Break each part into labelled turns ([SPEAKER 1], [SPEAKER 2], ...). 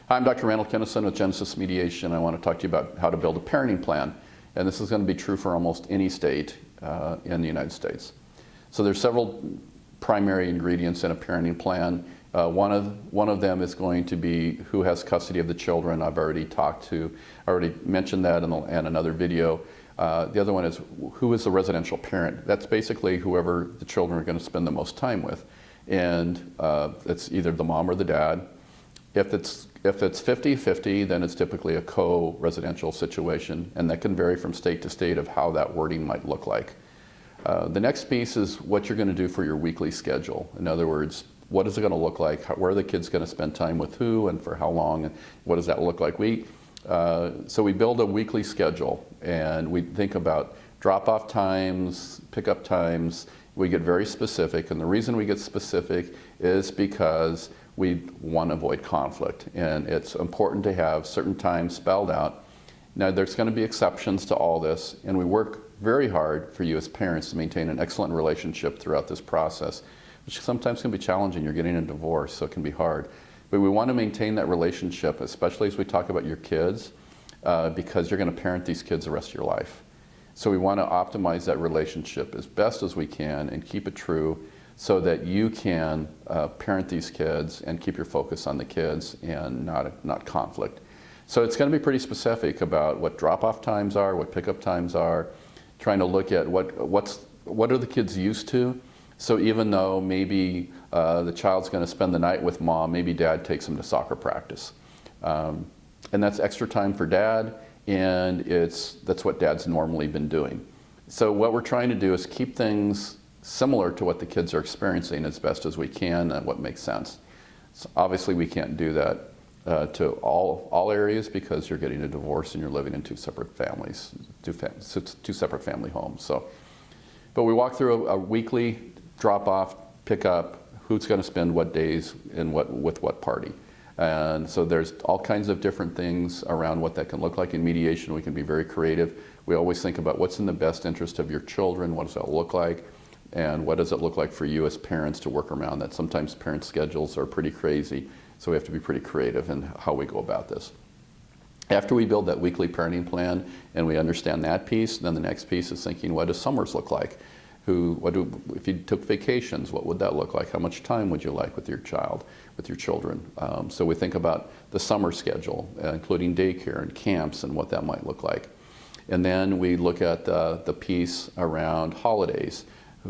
[SPEAKER 1] Hi, I'm Dr. Randall Kinnison with Genesis Mediation. I want to talk to you about how to build a parenting plan. And this is going to be true for almost any state in the United States. So there's several primary ingredients in a parenting plan. One of them is going to be who has custody of the children. I've already mentioned that in another video. The other one is who is the residential parent. That's basically whoever the children are going to spend the most time with. And it's either the mom or the dad. If it's 50-50, then it's typically a co-residential situation, and that can vary from state to state of how that wording might look like. The next piece is what you're going to do for your weekly schedule. In other words, what is it going to look like? Where are the kids going to spend time with who and for how long? And what does that look like? So we build a weekly schedule, and we think about drop-off times, pick-up times. We get very specific, and the reason we get specific is because we want to avoid conflict, and it's important to have certain times spelled out. Now, there's going to be exceptions to all this, and we work very hard for you as parents to maintain an excellent relationship throughout this process, which sometimes can be challenging. You're getting a divorce, so it can be hard. But we want to maintain that relationship, especially as we talk about your kids, because you're going to parent these kids the rest of your life. So we want to optimize that relationship as best as we can and keep it true, so that you can parent these kids and keep your focus on the kids and not conflict. So it's going to be pretty specific about what drop-off times are, what pickup times are, trying to look at what are the kids used to. So even though maybe the child's going to spend the night with mom, maybe dad takes them to soccer practice. And that's extra time for dad, and that's what dad's normally been doing. So what we're trying to do is keep things similar to what the kids are experiencing as best as we can and what makes sense. So obviously we can't do that to all areas, because you're getting a divorce and you're living in two separate families, two separate family homes. But we walk through a weekly drop-off, pick-up, who's going to spend what days and with what party. And so there's all kinds of different things around what that can look like. In mediation, we can be very creative. We always think about what's in the best interest of your children, what does that look like, and what does it look like for you as parents to work around that. Sometimes parent schedules are pretty crazy, so we have to be pretty creative in how we go about this. After we build that weekly parenting plan and we understand that piece, then the next piece is thinking, what does summers look like? If you took vacations, what would that look like? How much time would you like with your child, with your children? So we think about the summer schedule, including daycare and camps and what that might look like. And then we look at the piece around holidays.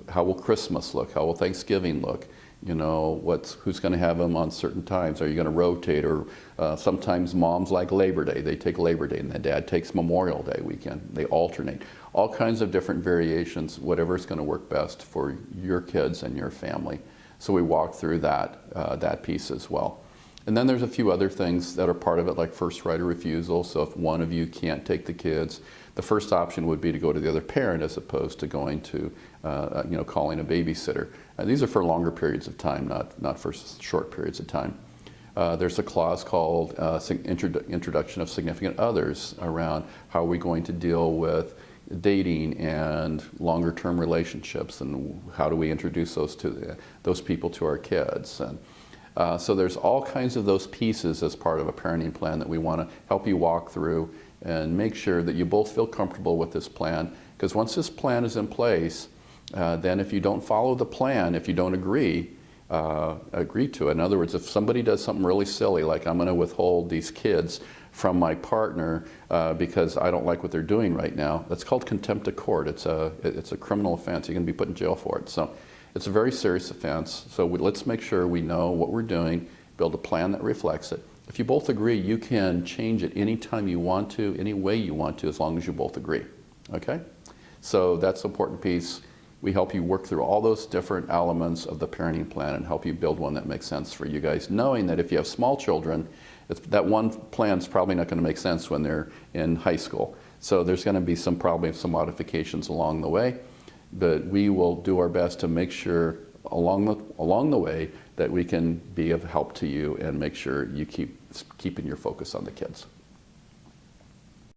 [SPEAKER 1] How will Christmas look? How will Thanksgiving look? You know, who's going to have them on certain times? Are you going to rotate? Or sometimes moms like Labor Day. They take Labor Day, and the dad takes Memorial Day weekend. They alternate. All kinds of different variations, whatever's going to work best for your kids and your family. So we walk through that piece as well. And then there's a few other things that are part of it, like first right of refusal. So if one of you can't take the kids, the first option would be to go to the other parent, as opposed to going to, calling a babysitter. These are for longer periods of time, not for short periods of time. There's a clause called introduction of significant others around how are we going to deal with dating and longer-term relationships, and how do we introduce those people to our kids. And so there's all kinds of those pieces as part of a parenting plan that we want to help you walk through and make sure that you both feel comfortable with this plan. Because once this plan is in place, then if you don't follow the plan, if you don't agree to it. In other words, if somebody does something really silly, like I'm going to withhold these kids from my partner because I don't like what they're doing right now, that's called contempt of court. It's a criminal offense. You're going to be put in jail for it. So it's a very serious offense. So let's make sure we know what we're doing, build a plan that reflects it. If you both agree, you can change it anytime you want to, any way you want to, as long as you both agree. Okay? So that's an important piece. We help you work through all those different elements of the parenting plan and help you build one that makes sense for you guys, knowing that if you have small children, that one plan is probably not going to make sense when they're in high school. So there's going to be probably some modifications along the way, but we will do our best to make sure along the way that we can be of help to you and make sure you keeping your focus on the kids.